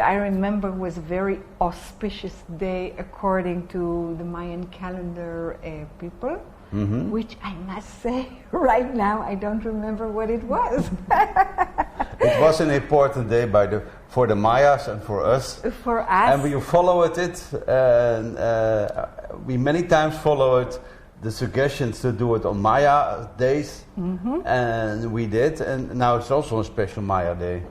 I remember was a very auspicious day according to the Mayan calendar people, which I must say right now I don't remember what it was. It was an important day for the Mayas and for us. For us. And we followed it, and we many times followed the suggestions to do it on Maya days, and we did, and now it's also a special Maya day.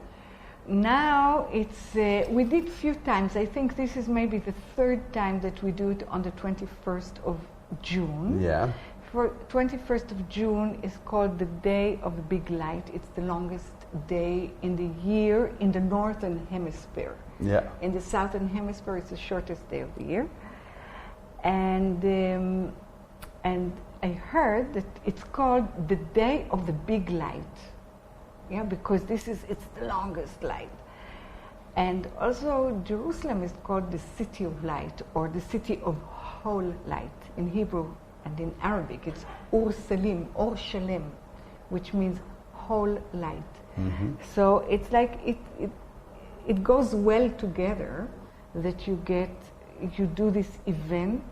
Now it's, we did a few times. I think this is maybe the third time that we do it on the 21st of June. Yeah. For 21st of June is called the Day of the Big Light. It's the longest day in the year in the Northern Hemisphere. Yeah. In the Southern Hemisphere, it's the shortest day of the year. And I heard that it's called the Day of the Big Light. Yeah, because it's the longest light. And also Jerusalem is called the City of Light, or the City of Whole Light. In Hebrew and in Arabic, it's Ur Salim, Or Shalem, which means whole light. So it's like it goes well together that you do this event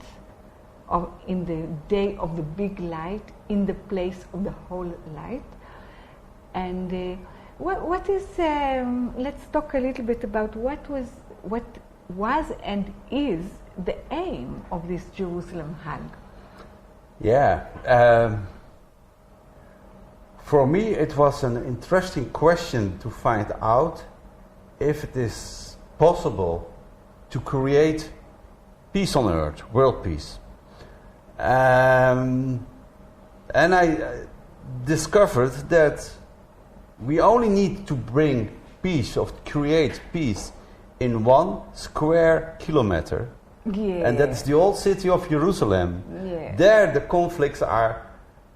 in the Day of the Big Light in the place of the whole light. And what is? Let's talk a little bit about what was and is the aim of this Jerusalem Hag. Yeah, for me it was an interesting question to find out if it is possible to create peace on earth, world peace, and I discovered that we only need to bring peace, or create peace, in 1 square kilometer. Yeah. And that's the old city of Jerusalem. Yeah. There the conflicts are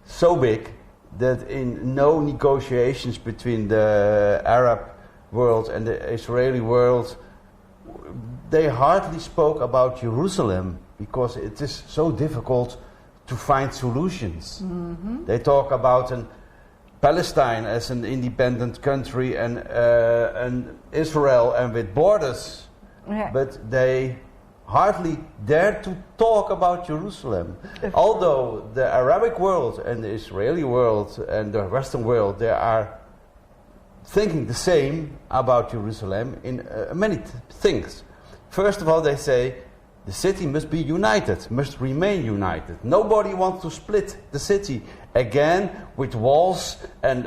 so big that in no negotiations between the Arab world and the Israeli world, they hardly spoke about Jerusalem because it is so difficult to find solutions. They talk about Palestine as an independent country and Israel and with borders, but they hardly dare to talk about Jerusalem. Although the Arabic world and the Israeli world and the Western world, they are thinking the same about Jerusalem in many things. First of all, they say the city must be united, must remain united. Nobody wants to split the city again with walls and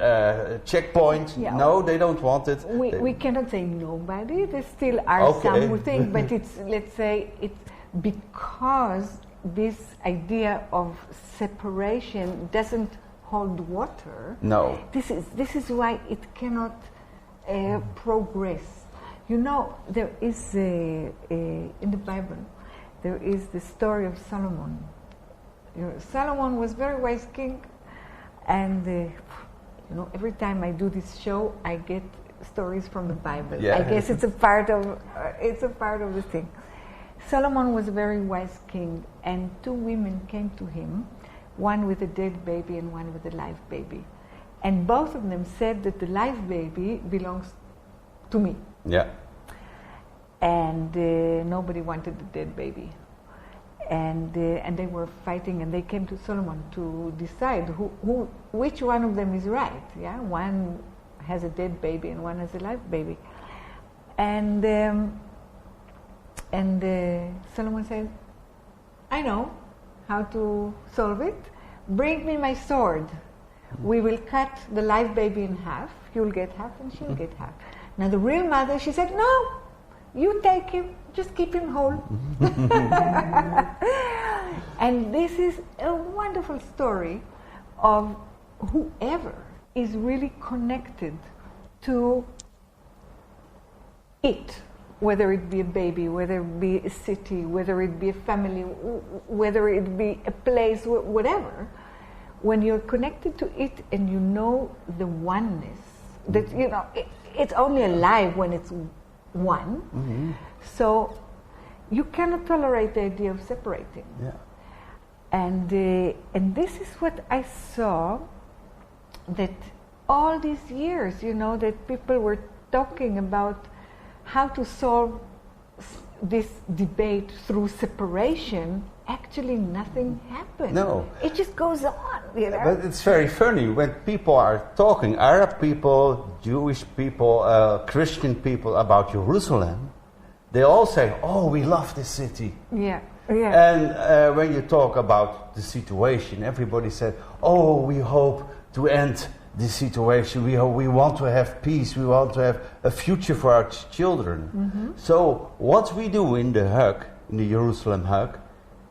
checkpoints. Yeah. No, they don't want it. We cannot say nobody. There still are some who think, but let's say it's because this idea of separation doesn't hold water. No. This is why it cannot progress. You know, there is in the Bible, there is the story of Solomon. Solomon was a very wise king, and every time I do this show, I get stories from the Bible. Yeah. I guess it's a part of the thing. Solomon was a very wise king, and 2 women came to him, one with a dead baby and one with a live baby, and both of them said that the live baby belongs to me. Yeah. And nobody wanted the dead baby. And they were fighting, and they came to Solomon to decide which one of them is right. Yeah, one has a dead baby and one has a live baby. And Solomon said, "I know how to solve it. Bring me my sword. We will cut the live baby in half. You'll get half, and she'll get half." Now the real mother, she said, "No, you take him. Just keep him whole." And this is a wonderful story of whoever is really connected to it, whether it be a baby, whether it be a city, whether it be a family, whether it be a place, whatever. When you're connected to it and you know the oneness, that it's only alive when it's one. Mm-hmm. So you cannot tolerate the idea of separating. Yeah. And this is what I saw, that all these years, that people were talking about how to solve this debate through separation, actually nothing happens. No. It just goes on, you know. But it's very funny when people are talking, Arab people, Jewish people, Christian people, about Jerusalem, they all say, oh, we love this city. Yeah, yeah. And when you talk about the situation, everybody said, oh, we hope to end this situation. We want to have peace. We want to have a future for our children. Mm-hmm. So what we do in the hug, in the Jerusalem hug,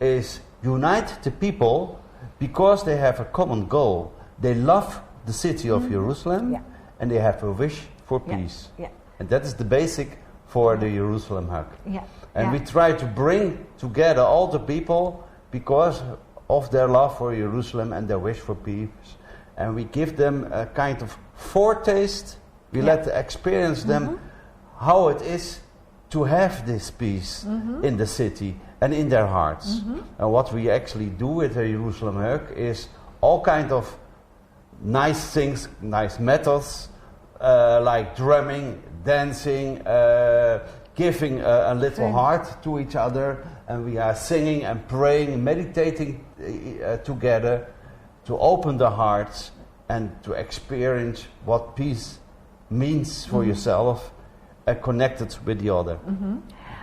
is unite the people because they have a common goal. They love the city of Jerusalem, and they have a wish for peace. Yeah. And that is the basic for the Jerusalem hug. Yeah. And we try to bring together all the people because of their love for Jerusalem and their wish for peace. And we give them a kind of foretaste. We let them experience them how it is to have this peace in the city and in their hearts. And what we actually do with the Jerusalem hug is all kind of nice things, nice methods, like drumming, dancing, giving a little heart to each other, and we are singing and praying, meditating together to open the hearts and to experience what peace means for yourself, connected with the other.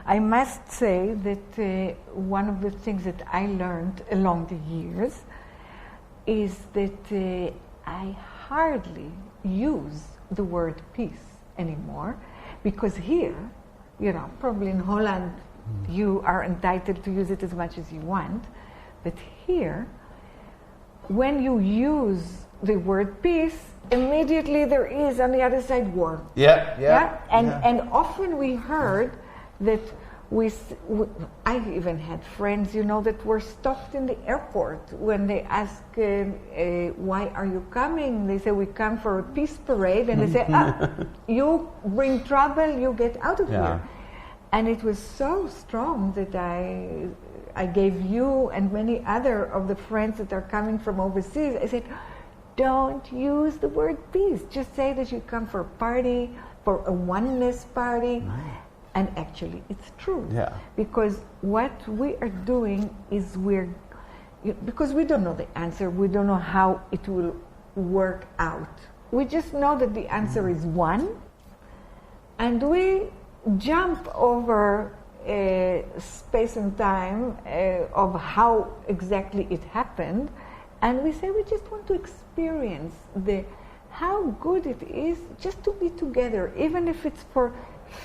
I must say that one of the things that I learned along the years is that I hardly use the word peace anymore, because here, you know, probably in Holland you are entitled to use it as much as you want, but here, when you use the word peace, immediately there is on the other side war. And often we heard that I even had friends, you know, that were stopped in the airport when they ask, why are you coming? They say, we come for a peace parade. And they say, you bring trouble, you get out of here. And it was so strong that I gave you and many other of the friends that are coming from overseas, I said, don't use the word peace. Just say that you come for a party, for a oneness party. And actually, it's true. Because what we are doing is because we don't know the answer, we don't know how it will work out. We just know that the answer is one, and we jump over space and time of how exactly it happened, and we say we just want to experience how good it is just to be together, even if it's for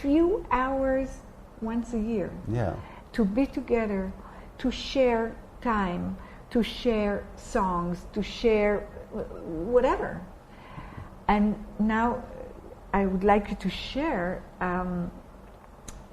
few hours once a year. To be together, to share time, to share songs, to share whatever. And now I would like you to share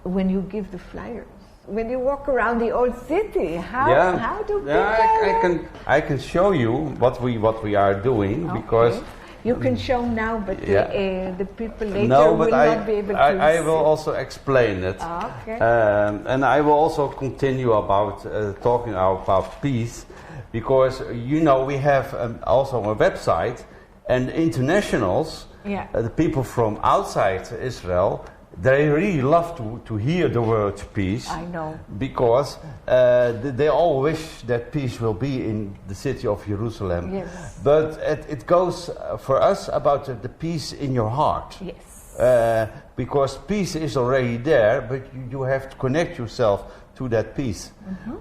when you give the flyers, when you walk around the old city, how do people... I can show you what we are doing, because you can show now, but the people later will not be able to see. I will also explain it. And I will also continue about talking about peace, because, you know, we have also a website, and internationals, the people from outside Israel, they really love to hear the word peace. I know. Because they all wish that peace will be in the city of Jerusalem. Yes. But it goes for us about the peace in your heart. Yes. Because peace is already there, but you have to connect yourself to that peace.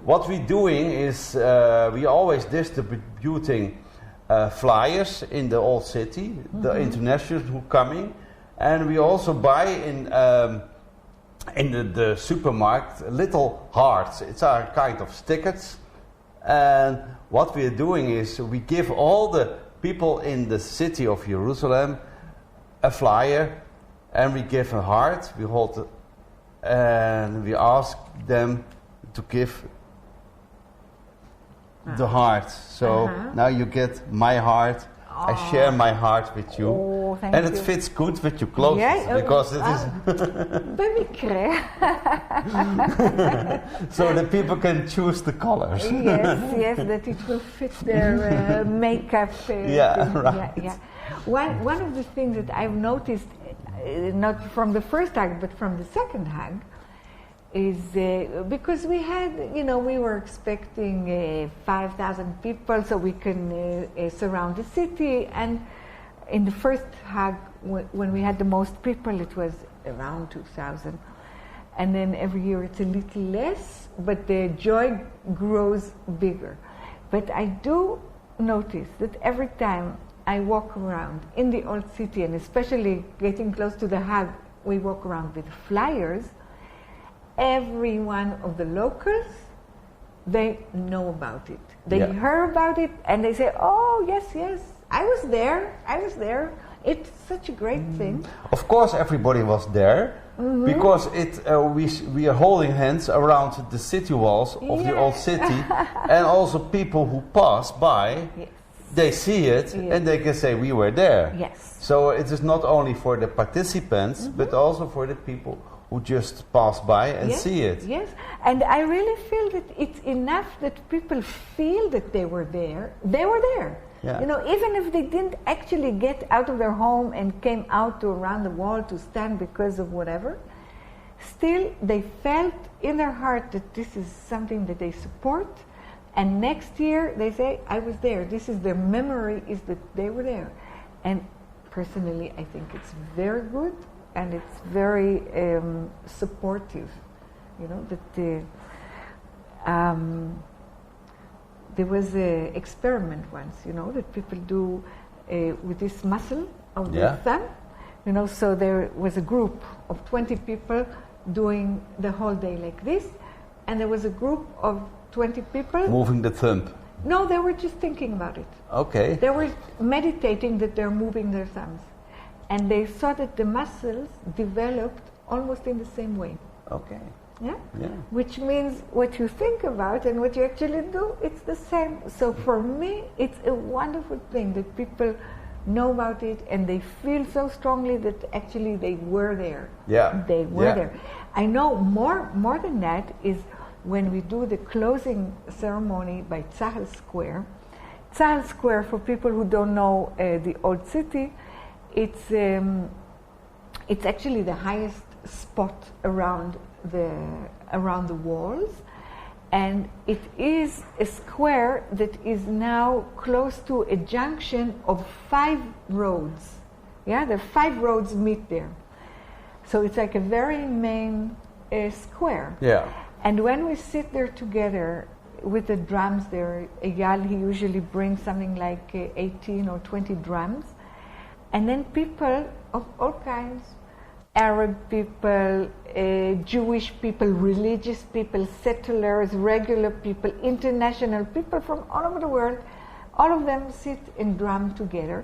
What we're doing is we always distributing flyers in the old city, the internationals who are coming. And we also buy in the supermarket little hearts. It's our kind of stickers. And what we are doing is we give all the people in the city of Jerusalem a flyer, and we give a heart. We hold it, and we ask them to give the heart. So now you get my heart. I share my heart with you. Oh, thank and you. it fits good with your clothes because it is. So that people can choose the colors. Yes, that it will fit their makeup. Right. Yeah. One of the things that I've noticed, not from the first hug, but from the second hug, is because we had, we were expecting 5,000 people so we can surround the city. And in the first hug, when we had the most people, it was around 2,000. And then every year it's a little less, but the joy grows bigger. But I do notice that every time I walk around in the old city, and especially getting close to the hug, we walk around with flyers. Every one of the locals, they know about it. They heard about it, and they say, "Oh, yes, I was there. It's such a great thing." Of course, everybody was there because we are holding hands around the city walls of the old city, and also people who pass by, they see it and they can say, "We were there." Yes. So it is not only for the participants, but also for the people who just pass by and see it. Yes, and I really feel that it's enough that people feel that they were there. They were there. Yeah. Even if they didn't actually get out of their home and came out to around the wall to stand because of whatever, still they felt in their heart that this is something that they support. And next year they say, "I was there." This is their memory, is that they were there. And personally, I think it's very good. And it's very supportive, that there was an experiment once, that people do with this muscle of the thumb. So there was a group of 20 people doing the whole day like this, and there was a group of 20 people moving the thumb. No, they were just thinking about it. Okay. They were meditating that they're moving their thumbs. And they saw that the muscles developed almost in the same way. Okay. Yeah? Which means what you think about and what you actually do, it's the same. So for me, it's a wonderful thing that people know about it and they feel so strongly that actually they were there. Yeah. They were there. I know more than that is when we do the closing ceremony by Tzahal Square. Tzahal Square, for people who don't know the old city, it's actually the highest spot around the walls, and it is a square that is now close to a junction of 5 roads. Yeah, the 5 roads meet there, so it's like a very main square. Yeah. And when we sit there together with the drums, there, Eyal, he usually brings something like 18 or 20 drums. And then people of all kinds, Arab people, Jewish people, religious people, settlers, regular people, international people from all over the world, all of them sit and drum together.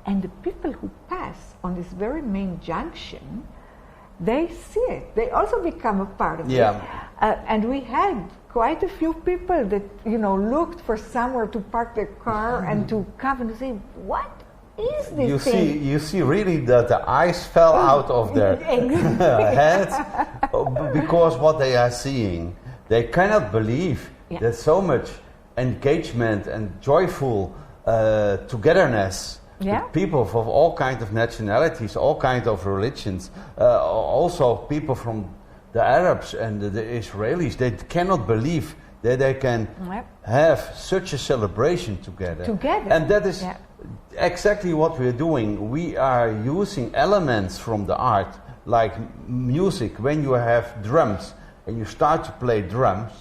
And the people who pass on this very main junction, they see it. They also become a part of it. And we had quite a few people that, looked for somewhere to park their car and to come and say, "What is this thing?" You see really that the eyes fell out of their heads because what they are seeing. They cannot believe that so much engagement and joyful togetherness with people from all kinds of nationalities, all kinds of religions, also people from the Arabs and the Israelis. They cannot believe that they can have such a celebration together. And that is exactly what we're doing. We are using elements from the art, like music. When you have drums and you start to play drums,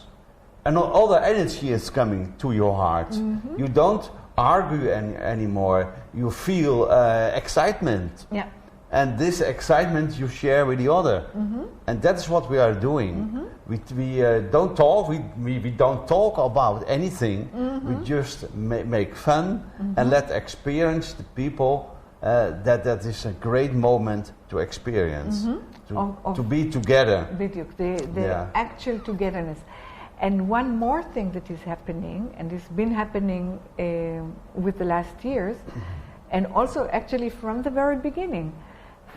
and all the energy is coming to your heart. You don't argue anymore. You feel excitement. And this excitement you share with the other. And that's what we are doing. We don't talk. We don't talk about anything. We just make fun and let experience the people that is a great moment to experience. To be together. The actual togetherness. And one more thing that is happening, and it's been happening with the last years, and also actually from the very beginning,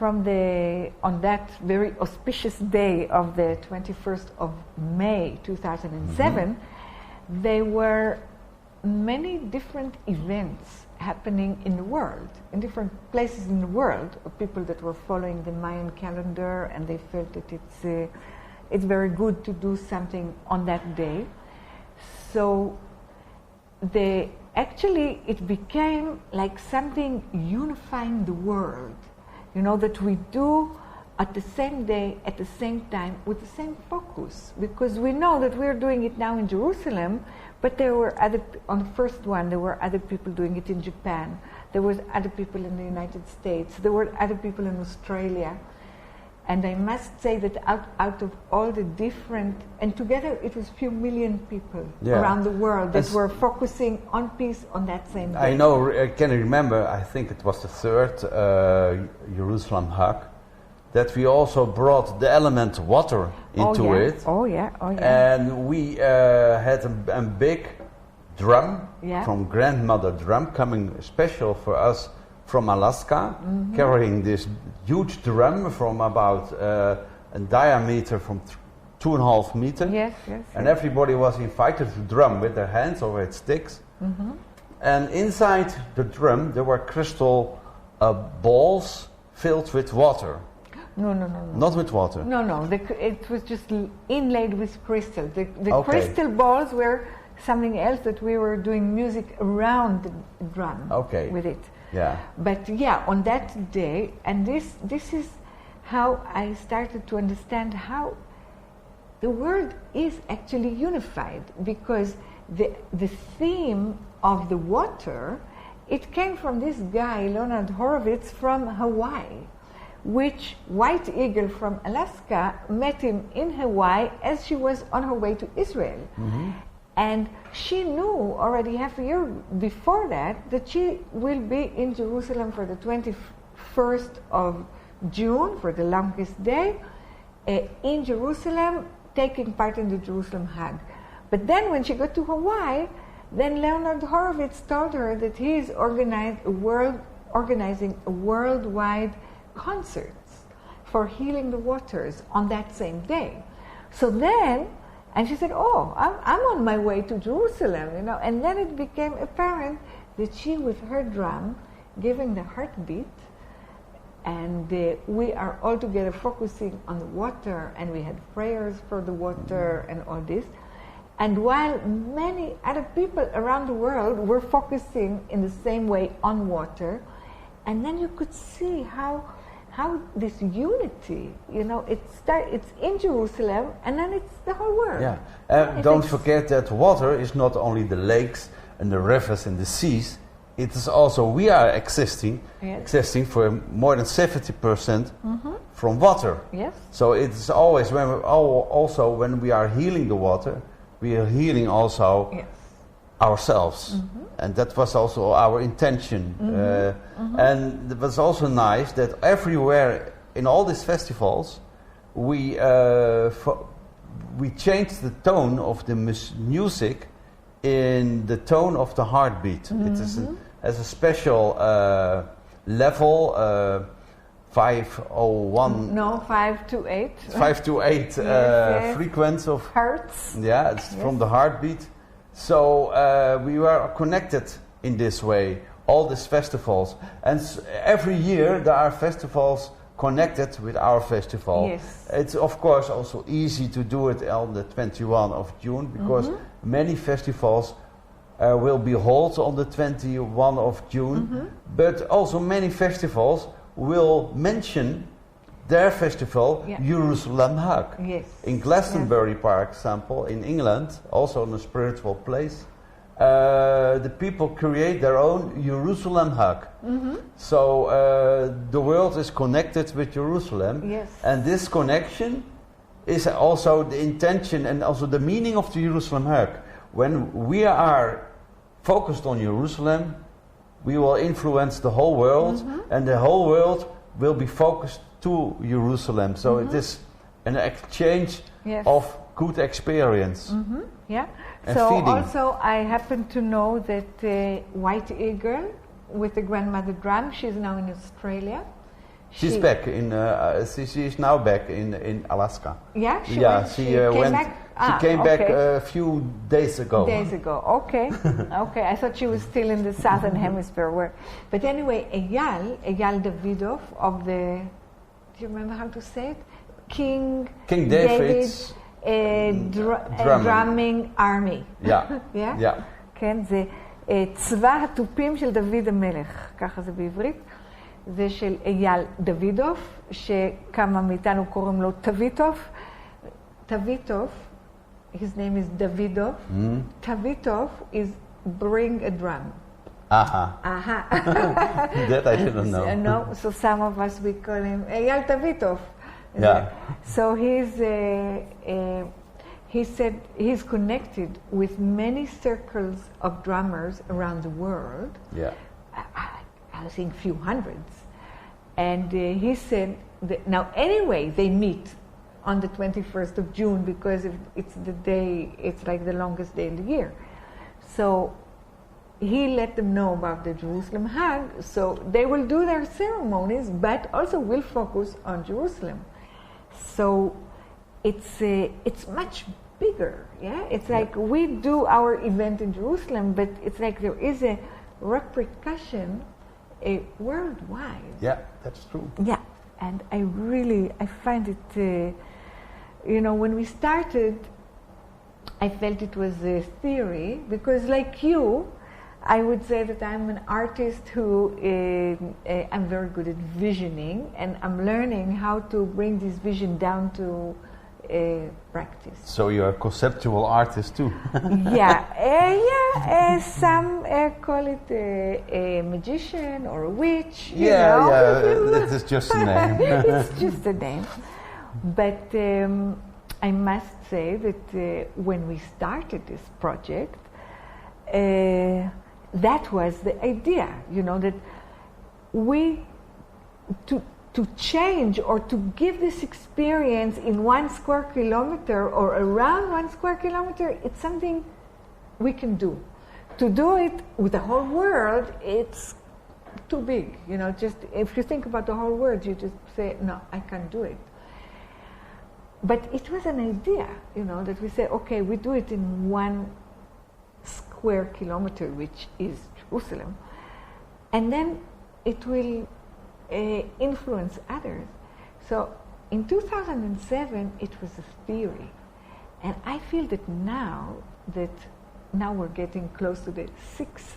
on that very auspicious day of the 21st of May 2007, there were many different events happening in the world, in different places in the world, of people that were following the Mayan calendar, and they felt that it's very good to do something on that day. So actually it became like something unifying the world, that we do at the same day, at the same time, with the same focus, because we know that we're doing it now in Jerusalem, but on the first one, there were other people doing it in Japan, there was other people in the United States, there were other people in Australia. And I must say that out of all the different, and together it was few million people around the world that were focusing on peace on that same day. I know, I can remember, I think it was the third Jerusalem hug, that we also brought the element water into it. Oh yeah. And we had a big drum from grandmother drum coming special for us from Alaska, carrying this huge drum from about a diameter from 2.5 meters. Yes. And everybody was invited to drum with their hands or with sticks. And inside the drum there were crystal balls filled with water. No. Not with water? No. It was just inlaid with crystal. The crystal balls were something else that we were doing music around the drum with it. Yeah. But on that day, and this is how I started to understand how the world is actually unified, because the theme of the water, it came from this guy, Leonard Horowitz, from Hawaii, which White Eagle from Alaska met him in Hawaii as she was on her way to Israel. And she knew already half a year before that she will be in Jerusalem for the 21st of June, for the longest day, in Jerusalem, taking part in the Jerusalem Hug. But then when she got to Hawaii, then Leonard Horowitz told her that he is organizing a worldwide concerts for healing the waters on that same day. So then, and she said, I'm on my way to Jerusalem, And then it became apparent that she, with her drum, giving the heartbeat, and we are all together focusing on the water, and we had prayers for the water and all this. And while many other people around the world were focusing in the same way on water, and then you could see how this unity, it's in Jerusalem, and then it's the whole world. Yeah, don't forget that water is not only the lakes and the rivers and the seas. It is also we are existing for more than 70% from water. Yes. So it is always when we are healing the water, we are healing also ourselves. And that was also our intention. And it was also nice that everywhere in all these festivals, we changed the tone of the music in the tone of the heartbeat. It is as a special level, 501. No, 528. 528 frequency of hertz. Yeah, it's from the heartbeat. So we were connected in this way, all these festivals. And every year there are festivals connected with our festival. Yes. It's of course also easy to do it on the 21 of June, because many festivals will be held on the 21 of June. But also many festivals will mention their festival, Jerusalem Hug. Yes. In Glastonbury, for example, in England, also in a spiritual place, the people create their own Jerusalem Hug. So the world is connected with Jerusalem. Yes. And this connection is also the intention and also the meaning of the Jerusalem Hug. When we are focused on Jerusalem, we will influence the whole world, and the whole world will be focused to Jerusalem. So it is an exchange of good experience. Yeah. And so feeding. also I happen to know that White Eagle with the grandmother drum, she's now in Australia. She's back in. She's now back in Alaska. Yeah. She came went. back. She came back okay. a few days ago. Okay. Okay. I thought she was still in the southern hemisphere. But anyway, Eyal Davidov of the. Do you remember how to say it? King David's drumming army. Yeah. Yeah? Yeah. כן, זה צבא התופים של דוד המלך, ככה זה בעברית. זה של אייל דוידוף, שכמה מאיתנו קוראים לו טביטוף. טביטוף, his name is Davidov. טביטוף is bring a drum. Aha. That I didn't know. No, so some of us we call him Eyal Tavitov. Yeah. So he said he's connected with many circles of drummers around the world. Yeah. I think few hundreds. And he said that now anyway they meet on the 21st of June because it's the day, it's like the longest day in the year. So he let them know about the Jerusalem Hag, so they will do their ceremonies, but also will focus on Jerusalem. So it's much bigger, yeah? It's like we do our event in Jerusalem, but it's like there is a repercussion worldwide. Yeah, that's true. Yeah, and I find it, when we started, I felt it was a theory, because like you, I would say that I'm an artist who I'm very good at visioning, and I'm learning how to bring this vision down to practice. So you're a conceptual artist too. Some call it a magician or a witch. That is just a name. It's just a name. But I must say that when we started this project, that was the idea, that we, to change or to give this experience in 1 square kilometer or around 1 square kilometer, it's something we can do. To do it with the whole world, it's too big. Just if you think about the whole world, you just say, no, I can't do it. But it was an idea, that we say, okay, we do it in 1 square kilometer, which is Jerusalem, and then it will influence others. So in 2007, it was a theory, and I feel that now we're getting close to the sixth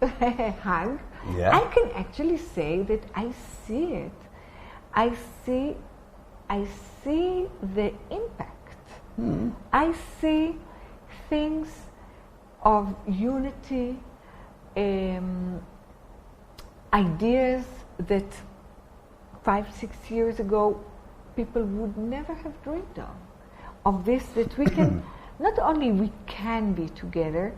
Hag. Yeah. I can actually say that I see it. I see the impact. I see things of unity, ideas that 5-6 years ago people would never have dreamed of this, that we can, not only we can be together,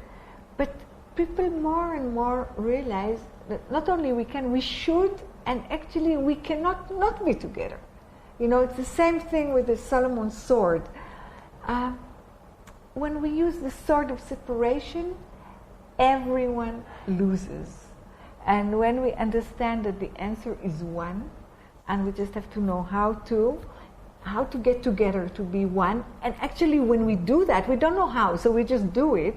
but people more and more realize that not only we can, we should, and actually we cannot not be together. It's the same thing with the Solomon sword. When we use the sword of separation, everyone loses. And when we understand that the answer is one, and we just have to know how to get together to be one, and actually when we do that, we don't know how, so we just do it,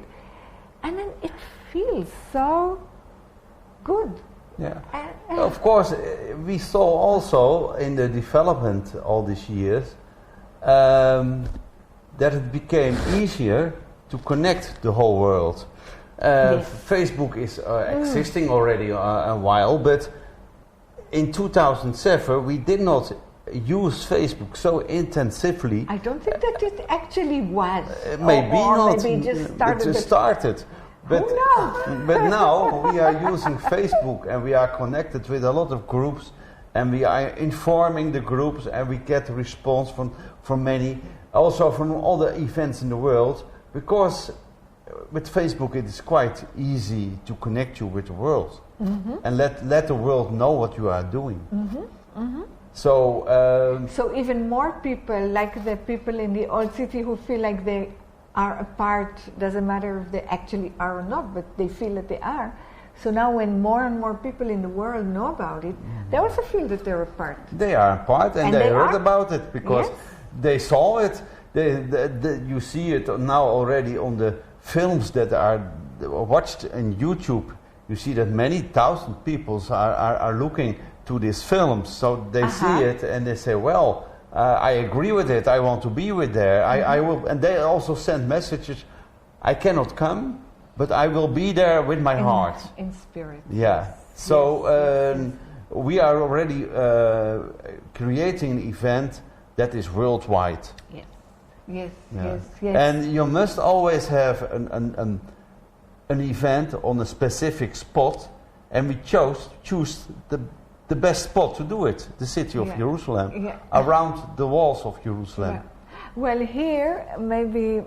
and then it feels so good. Yeah. Of course, we saw also in the development all these years that it became easier to connect the whole world. Yes. Facebook is existing already a while, but in 2007 we did not use Facebook so intensively. I don't think that it actually was. Maybe not. Maybe it just started. But, who knows? But now we are using Facebook and we are connected with a lot of groups, and we are informing the groups, and we get response from many, also from all the events in the world, because with Facebook it is quite easy to connect you with the world and let the world know what you are doing. So so even more people, like the people in the old city who feel like they are apart, doesn't matter if they actually are or not, but they feel that they are. So now when more and more people in the world know about it, they also feel that they're apart. They are apart, and they heard about it because yes. they saw it. You see it now already on the films that are watched on YouTube. You see that many thousand people are looking to these films, so they see it and they say, well, I agree with it, I want to be with there. I will, and they also send messages, I cannot come, but I will be there with my heart. In spirit. Yeah. Yes. So yes. we are already creating an event that is worldwide. Yes. Yes. Yeah. Yes. Yes. And you must always have an event on a specific spot, and we choose the best spot to do it, the city of Jerusalem, around the walls of Jerusalem. Yeah. Well, here maybe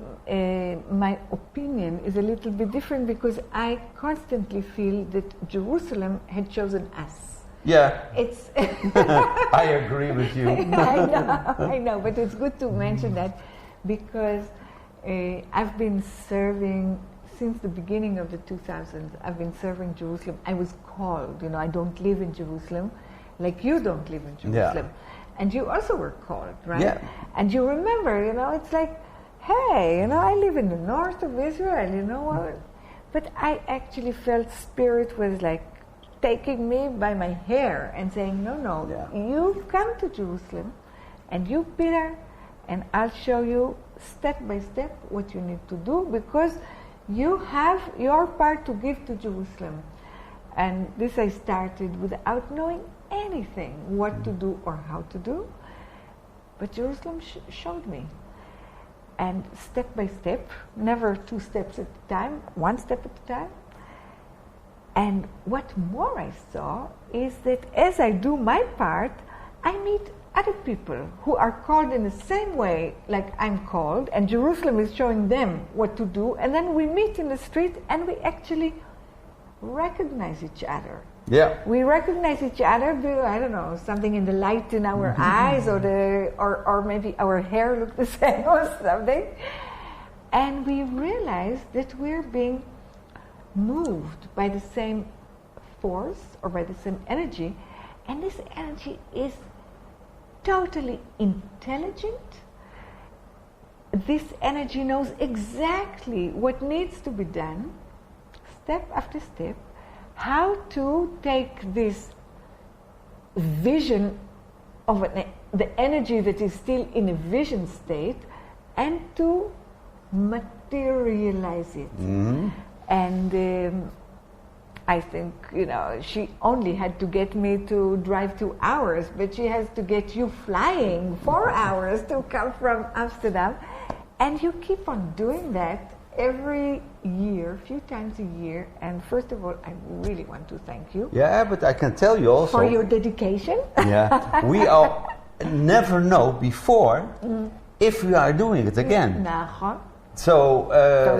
my opinion is a little bit different because I constantly feel that Jerusalem had chosen us. Yeah, it's. I agree with you. I know, but it's good to mention that because I've been serving since the beginning of the 2000s. I've been serving Jerusalem. I was called. I don't live in Jerusalem, like you don't live in Jerusalem. Yeah. And you also were called, right? Yeah. And you remember, it's like, hey, I live in the north of Israel, But I actually felt Spirit was like taking me by my hair and saying, no, you come to Jerusalem and you be there and I'll show you step by step what you need to do because you have your part to give to Jerusalem. And this I started without knowing anything, what to do or how to do. But Jerusalem showed me. And step by step, never 2 steps at a time, 1 step at a time. And what more I saw is that as I do my part, I meet other people who are called in the same way like I'm called, and Jerusalem is showing them what to do, and then we meet in the street and we actually recognize each other. Yeah. We recognize each other, I don't know, something in the light in our eyes or maybe our hair look the same or something. And we realize that we're being moved by the same force or by the same energy, and this energy is totally intelligent. This energy knows exactly what needs to be done, step after step, how to take this vision of the energy that is still in a vision state and to materialize it. Mm-hmm. And I think, she only had to get me to drive 2 hours, but she has to get you flying 4 hours to come from Amsterdam. And you keep on doing that every year, a few times a year. And first of all, I really want to thank you. Yeah, but I can tell you also... For your dedication. Yeah, we all never know before if we are doing it again. So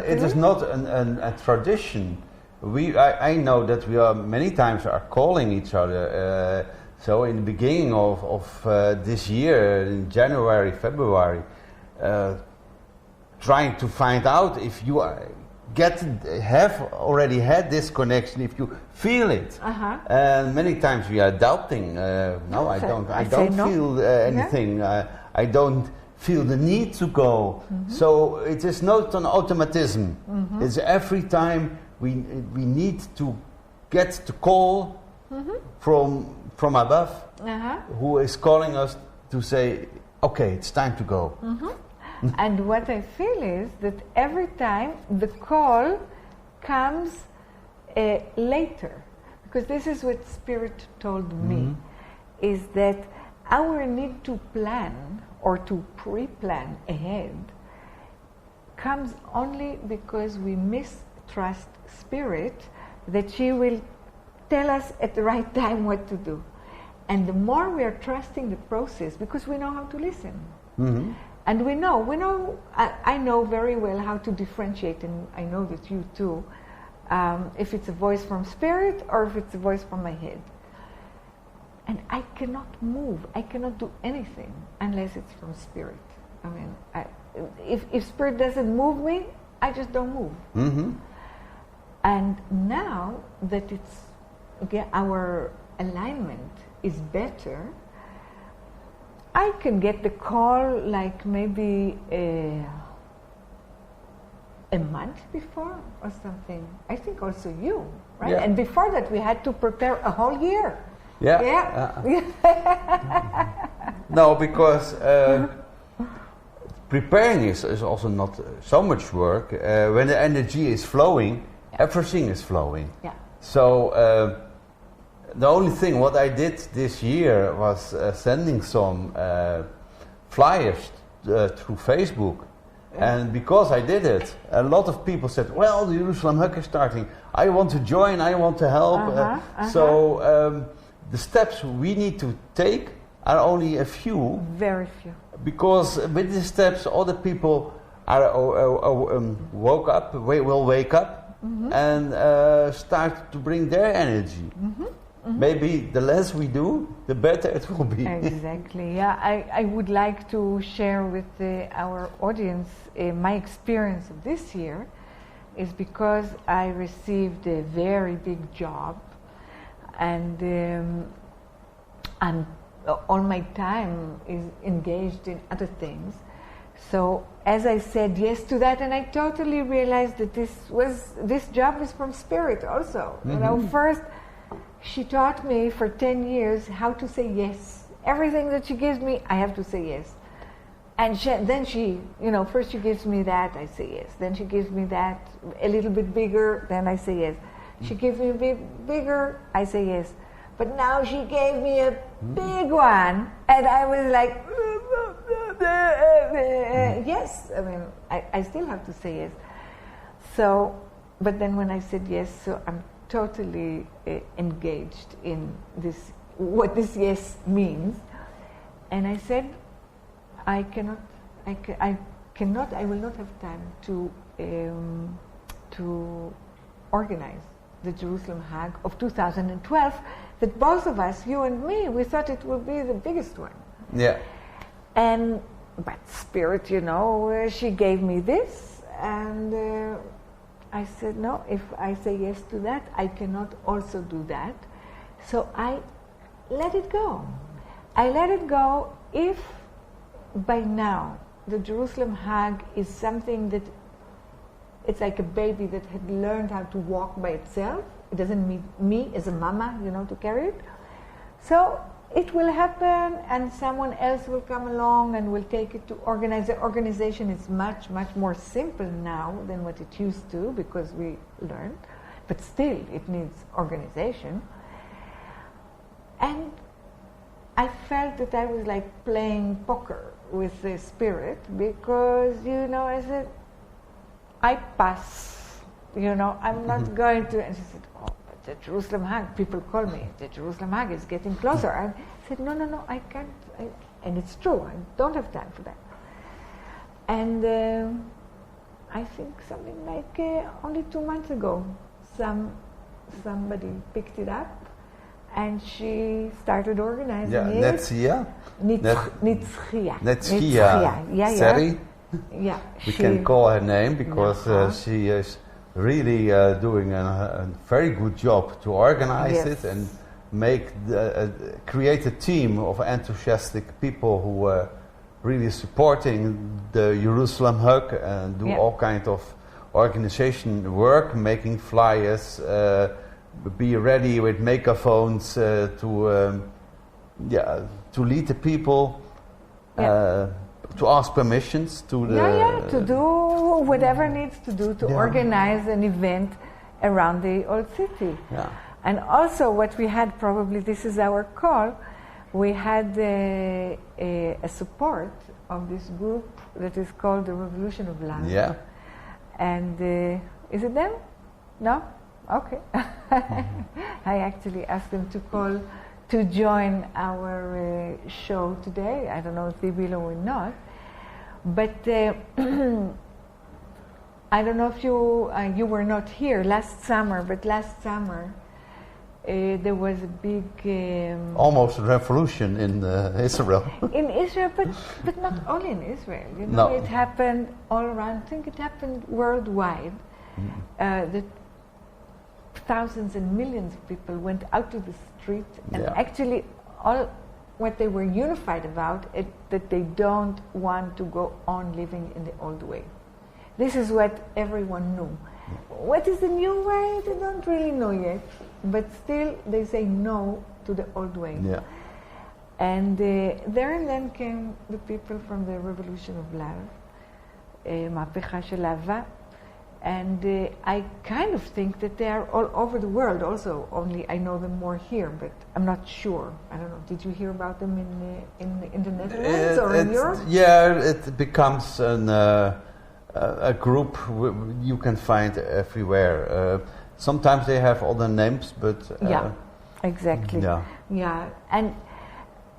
it is not a tradition. I know that we are many times are calling each other. So in the beginning of this year, in January, February, trying to find out if you have already had this connection, if you feel it. And many times we are doubting. No, I don't. I don't feel anything. Yeah. I don't feel the need to go. So it is not an automatism. It's every time we need to get the call from above, who is calling us to say, okay, it's time to go. And what I feel is that every time the call comes later, because this is what Spirit told me, is that our need to plan or to pre-plan ahead comes only because we mistrust Spirit, that she will tell us at the right time what to do. And the more we are trusting the process, because we know how to listen. And we know, I know very well how to differentiate, and I know that you too, if it's a voice from Spirit or if it's a voice from my head. And I cannot move. I cannot do anything unless it's from spirit. I mean, if spirit doesn't move me, I just don't move. Mm-hmm. And now that our alignment is better, I can get the call like maybe a month before or something. I think also you, right? Yeah. And before that, we had to prepare a whole year. Yeah. No, because preparing is also not so much work. When the energy is flowing, everything is flowing. Yeah. So the only thing what I did this year was sending some flyers through Facebook. Yeah. And because I did it, a lot of people said, well, the Jerusalem Hug is starting. I want to join, I want to help. So the steps we need to take are only a few. Very few. Because with the steps, other people will wake up and start to bring their energy. Maybe the less we do, the better it will be. Exactly. Yeah, I would like to share with our audience my experience of this year is because I received a very big job, and all my time is engaged in other things. So as I said yes to that, and I totally realized that this job is from spirit also. You know, first she taught me for 10 years how to say yes. Everything that she gives me, I have to say yes. And then she, first she gives me that, I say yes. Then she gives me that a little bit bigger, then I say yes. She gives me a bit bigger, I say yes. But now she gave me a big one, and I was like, yes. I mean, I still have to say yes. So, but then when I said yes, so I'm totally engaged in this, what this yes means. And I said, I will not have time to organize the Jerusalem Hag of 2012, that both of us, you and me, we thought it would be the biggest one. Yeah. But Spirit, she gave me this, and I said, no, if I say yes to that, I cannot also do that. So I let it go. I let it go if by now the Jerusalem Hag is something that it's like a baby that had learned how to walk by itself. It doesn't need me as a mama, to carry it. So it will happen, and someone else will come along and will take it to organize. The organization is much, much more simple now than what it used to, because we learned. But still, it needs organization. And I felt that I was like playing poker with the Spirit, because, I said, I pass. I'm not going to. And she said, oh, but the Jerusalem Hag, people call me, the Jerusalem Hag is getting closer. I said, no, I can't. And it's true, I don't have time for that. And I think something like only 2 months ago, somebody picked it up, and she started organizing it. Netzia? Netzia. Yeah. Seri? Yeah. We can call her name because she is really doing a very good job to organize it and create a team of enthusiastic people who are really supporting the Jerusalem Hug and do all kinds of organization work, making flyers, be ready with megaphones to lead the people, to ask permissions to the... to do whatever needs to do to organize an event around the old city. Yeah. And also what we had, probably this is our call, we had a support of this group that is called the Revolution of Love. Yeah. And is it them? No? Okay. I actually asked them to join our show today. I don't know if they will or not. But I don't know if you were not here last summer, but last summer there was a big... almost a revolution in Israel. in Israel, but not only in Israel. You know, it happened all around. I think it happened worldwide. That thousands and millions of people went out to the street, and actually all what they were unified about is that they don't want to go on living in the old way. This is what everyone knew. What is the new way? They don't really know yet, but still they say no to the old way. Yeah. And there and then came the people from the Revolution of Love, מהפכה של אהבה, and I kind of think that they are all over the world also, only I know them more here, but I'm not sure. I don't know, did you hear about them in the Netherlands or in Europe? Yeah, it becomes a group you can find everywhere. Sometimes they have other names, but... yeah, exactly. Yeah, and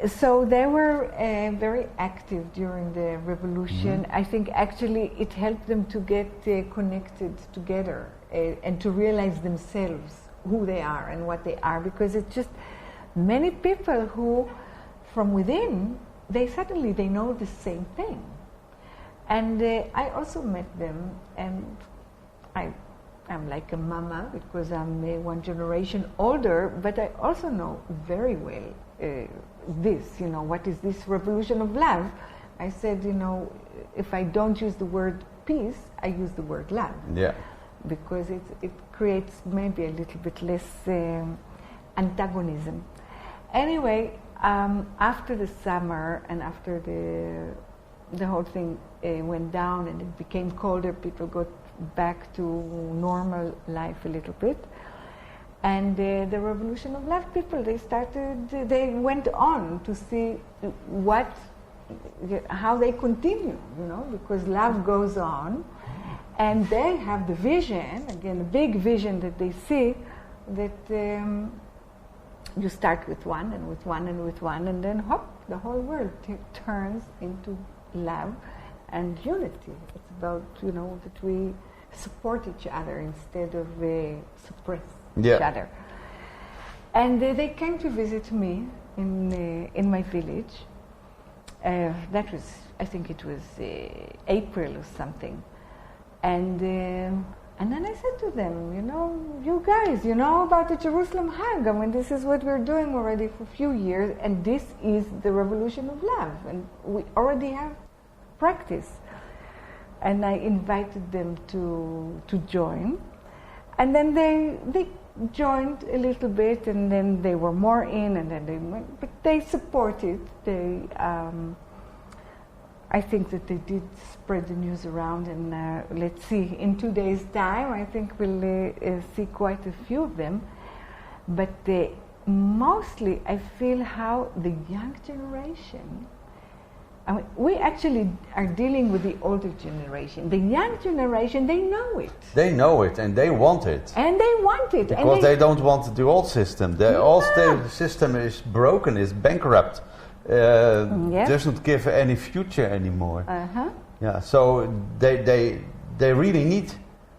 so they were very active during the revolution. I think actually it helped them to get connected together and to realize themselves who they are and what they are, because it's just many people who from within they know the same thing. And I also met them, and I'm like a mama because I'm one generation older, but I also know very well this, you know, what is this revolution of love? I said, you know, if I don't use the word peace, I use the word love. Yeah. Because it creates maybe a little bit less antagonism. Anyway, after the summer and after the whole thing went down and it became colder, people got back to normal life a little bit. And the Revolution of Love people, they went on to see how they continue, you know, because love goes on. And they have the vision, again, a big vision that they see, that you start with one and with one and with one, and then hop, the whole world turns into love and unity. It's about, you know, that we support each other instead of suppress each other. And they came to visit me in my village. That was, I think it was April or something. And then I said to them, you know, you guys, you know about the Jerusalem Hag. I mean, this is what we're doing already for a few years, and this is the Revolution of Love, and we already have practice. And I invited them to join, and then they joined a little bit, and then they were more in, and then they went, but they supported. They, I think that they did spread the news around, and let's see, in 2 days' time, I think we'll see quite a few of them. But mostly, I feel how the young generation, I mean, we actually are dealing with the older generation. The young generation, they know it. They know it, and they want it. And they want it. Because they don't want the old system. The old system is broken, is bankrupt. Doesn't give any future anymore. Yeah, so they really need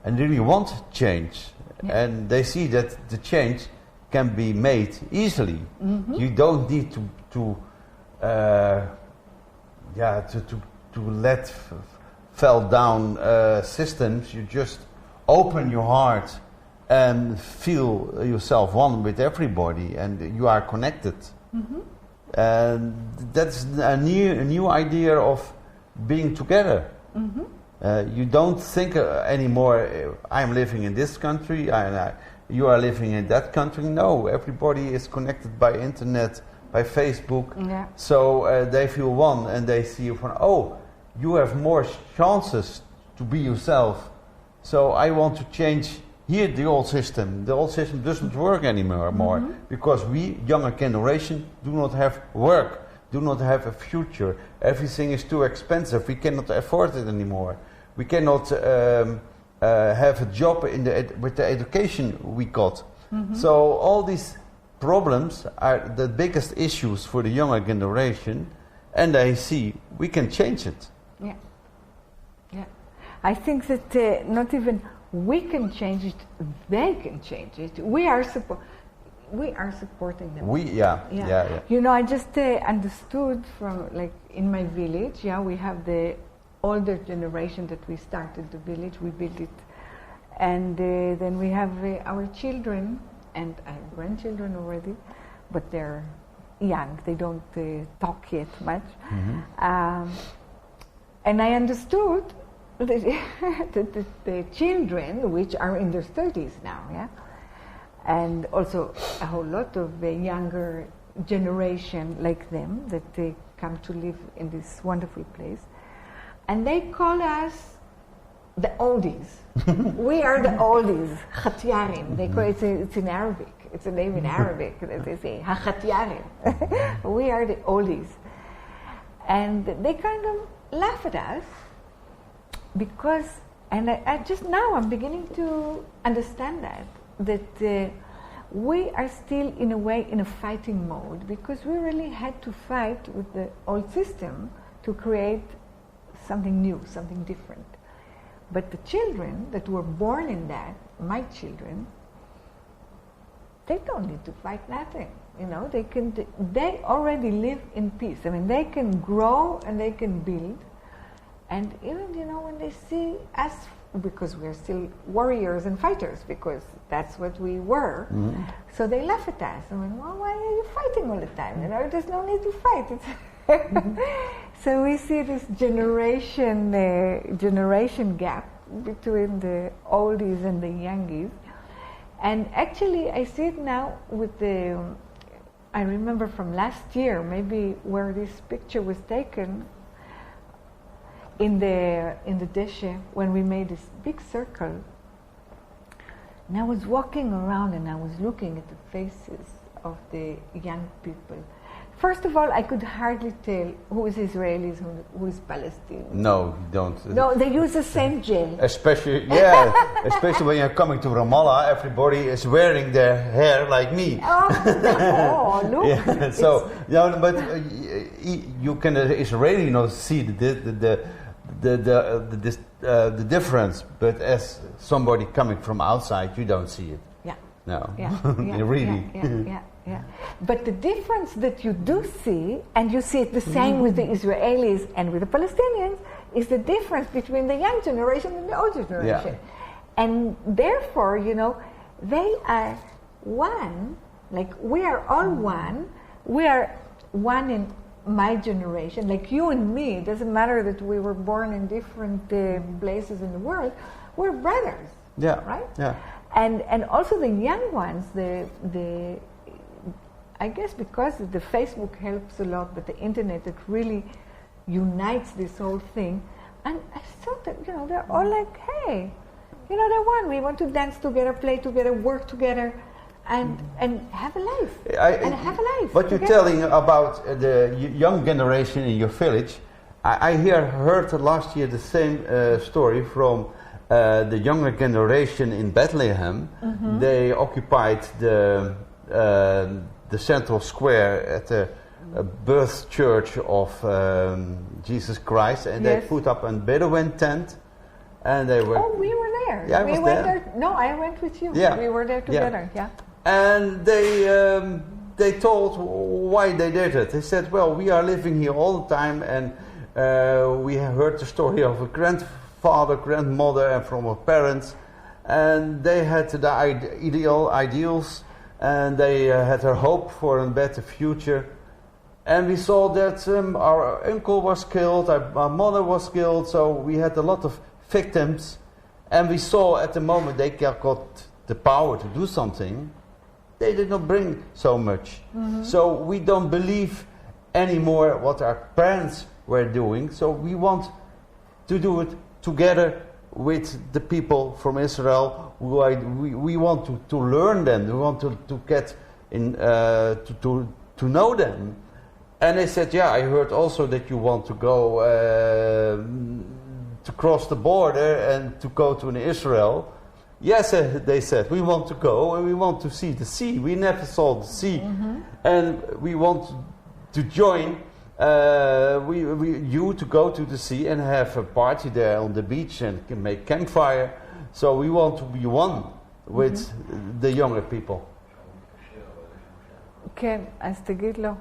and really want change, and they see that the change can be made easily. You don't need to let fall down systems. You just open your heart and feel yourself one with everybody, and you are connected. And that's a new idea of being together. You don't think anymore, I'm living in this country, you are living in that country. No, everybody is connected by internet, by Facebook. So they feel one, and they see you from, oh, you have more chances to be yourself. So I want to change here the old system. The old system doesn't work anymore because we, younger generation, do not have work, do not have a future. Everything is too expensive. We cannot afford it anymore. We cannot have a job with the education we got. So all these problems are the biggest issues for the younger generation, and they see we can change it. Yeah. I think that not even we can change it, they can change it. We are we are supporting them. Yeah. You know, I just understood from, like, in my village, we have the older generation that we started the village, we built it. And then we have our children, and I have grandchildren already, but they're young, they don't talk yet much. And I understood that the children, which are in their 30s now, and also a whole lot of younger generation like them, that they come to live in this wonderful place, and they call us the oldies. We are the oldies, Khatyarim. They call it's in Arabic. It's a name in Arabic that they say, Ha-Khatyarim. We are the oldies. And they kind of laugh at us because, and I just now I'm beginning to understand that we are still in a way in a fighting mode because we really had to fight with the old system to create something new, something different. But the children that were born in that, my children, they don't need to fight nothing. You know, they already live in peace. I mean, they can grow and they can build. And even, you know, when they see us, because we're still warriors and fighters, because that's what we were, so they laugh at us. I mean, well, why are you fighting all the time? You know, there's no need to fight. So we see this generation gap between the oldies and the youngies. And actually, I see it now with I remember from last year, maybe where this picture was taken, in the deshe, when we made this big circle. And I was walking around and I was looking at the faces of the young people. First of all, I could hardly tell who is Israelis, who is Palestinian. No, you don't. No, they use the same gel. Especially when you're coming to Ramallah, everybody is wearing their hair like me. Oh, look. Yeah, so, but you can, Israeli, see the difference, but as somebody coming from outside, you don't see it. Yeah. No. Yeah. Really. Yeah. But the difference that you do see, and you see it the same with the Israelis and with the Palestinians, is the difference between the young generation and the old generation. Yeah. And therefore, they are one, like we are all one. We are one in my generation, like you and me. It doesn't matter that we were born in different places in the world. We're brothers. Yeah. Right? Yeah. And also the young ones, I guess because the Facebook helps a lot, but the internet, it really unites this whole thing. And I thought that, they're all like, hey, they're one. We want to dance together, play together, work together, and have a life. What you're telling about the young generation in your village, I heard last year the same story from the younger generation in Bethlehem. Mm-hmm. They occupied the central square at the birth church of Jesus Christ, and they put up a Bedouin tent, and they were. Oh, we were there. Yeah, we went there. No, I went with you. Yeah. We were there together. Yeah. And they told why they did it. They said, "Well, we are living here all the time, and we have heard the story of a grandfather, grandmother, and from our parents, and they had the ideals." And they had a hope for a better future. And we saw that our uncle was killed, our mother was killed, so we had a lot of victims. And we saw at the moment they got the power to do something, they did not bring so much. Mm-hmm. So we don't believe anymore what our parents were doing, so we want to do it together with the people from Israel. We want to learn them. We want to get in to know them. And they said, "Yeah, I heard also that you want to go to cross the border and to go to Israel." Yes, they said, we want to go and we want to see the sea. We never saw the sea, and we want to join. You to go to the sea and have a party there on the beach and can make campfire. So we want to be one with the younger people. כן, אז תגיד לו.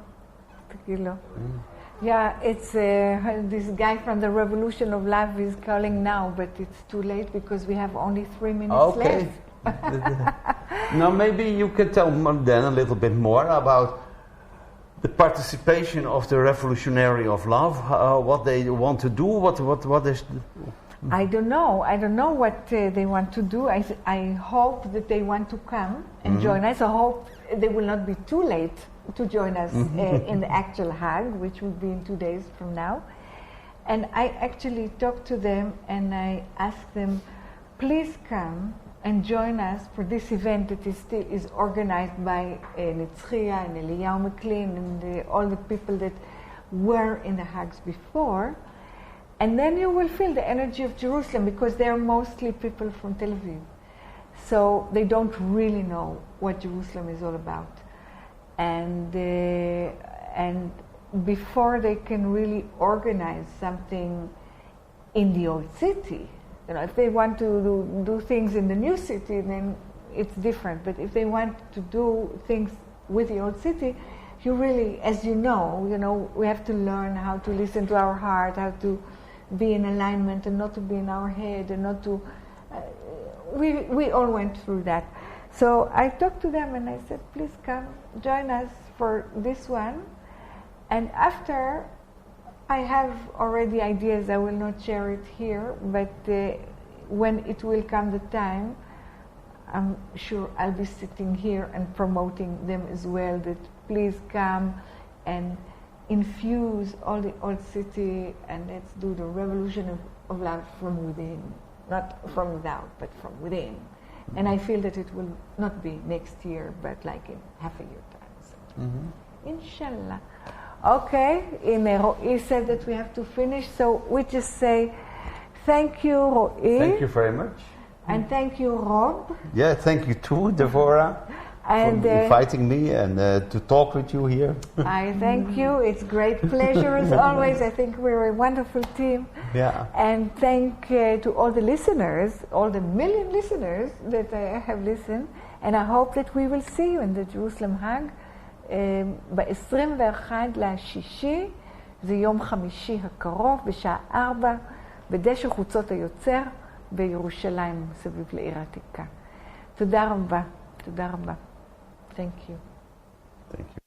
Yeah, it's this guy from the Revolution of Love is calling now, but it's too late because we have only 3 minutes left. Now maybe you can tell then a little bit more about the participation of the Revolutionary of Love, what they want to do, what is... I don't know what they want to do. I hope that they want to come and join us. I hope they will not be too late to join us in the actual Hag, which will be in 2 days from now. And I actually talked to them and I asked them, please come and join us for this event that is organized by Nitzchia and Eliyahu McLean and all the people that were in the Hags before. And then you will feel the energy of Jerusalem because they're mostly people from Tel Aviv. So they don't really know what Jerusalem is all about. And before they can really organize something in the old city, you know, if they want to do things in the new city, then it's different. But if they want to do things with the old city, you really, as you know, we have to learn how to listen to our heart, how to be in alignment and not to be in our head and not to... we all went through that. So I talked to them and I said, please come, join us for this one. And after, I have already ideas, I will not share it here, but when it will come the time, I'm sure I'll be sitting here and promoting them as well, that please come and infuse all the old city and let's do the revolution of love from within. Not from without, but from within. And I feel that it will not be next year, but like in half a year time. So. Inshallah. Okay, Ro'i said that we have to finish, so we just say thank you, Ro'i. Thank you very much. And thank you, Rob. Yeah, thank you too, Devorah, for inviting me and to talk with you here. I thank you. It's great pleasure as always. I think we're a wonderful team. Yeah. And thank to all the listeners, all the million listeners that have listened. And I hope that we will see you in the Jerusalem Hag. ב-21 לשישי, זה יום חמישי הקרוב, בשעה 4, בדשא חוצות היוצר, בירושלים, מסביב לעיר העתיקה. תודה רבה. Thank you. Thank you.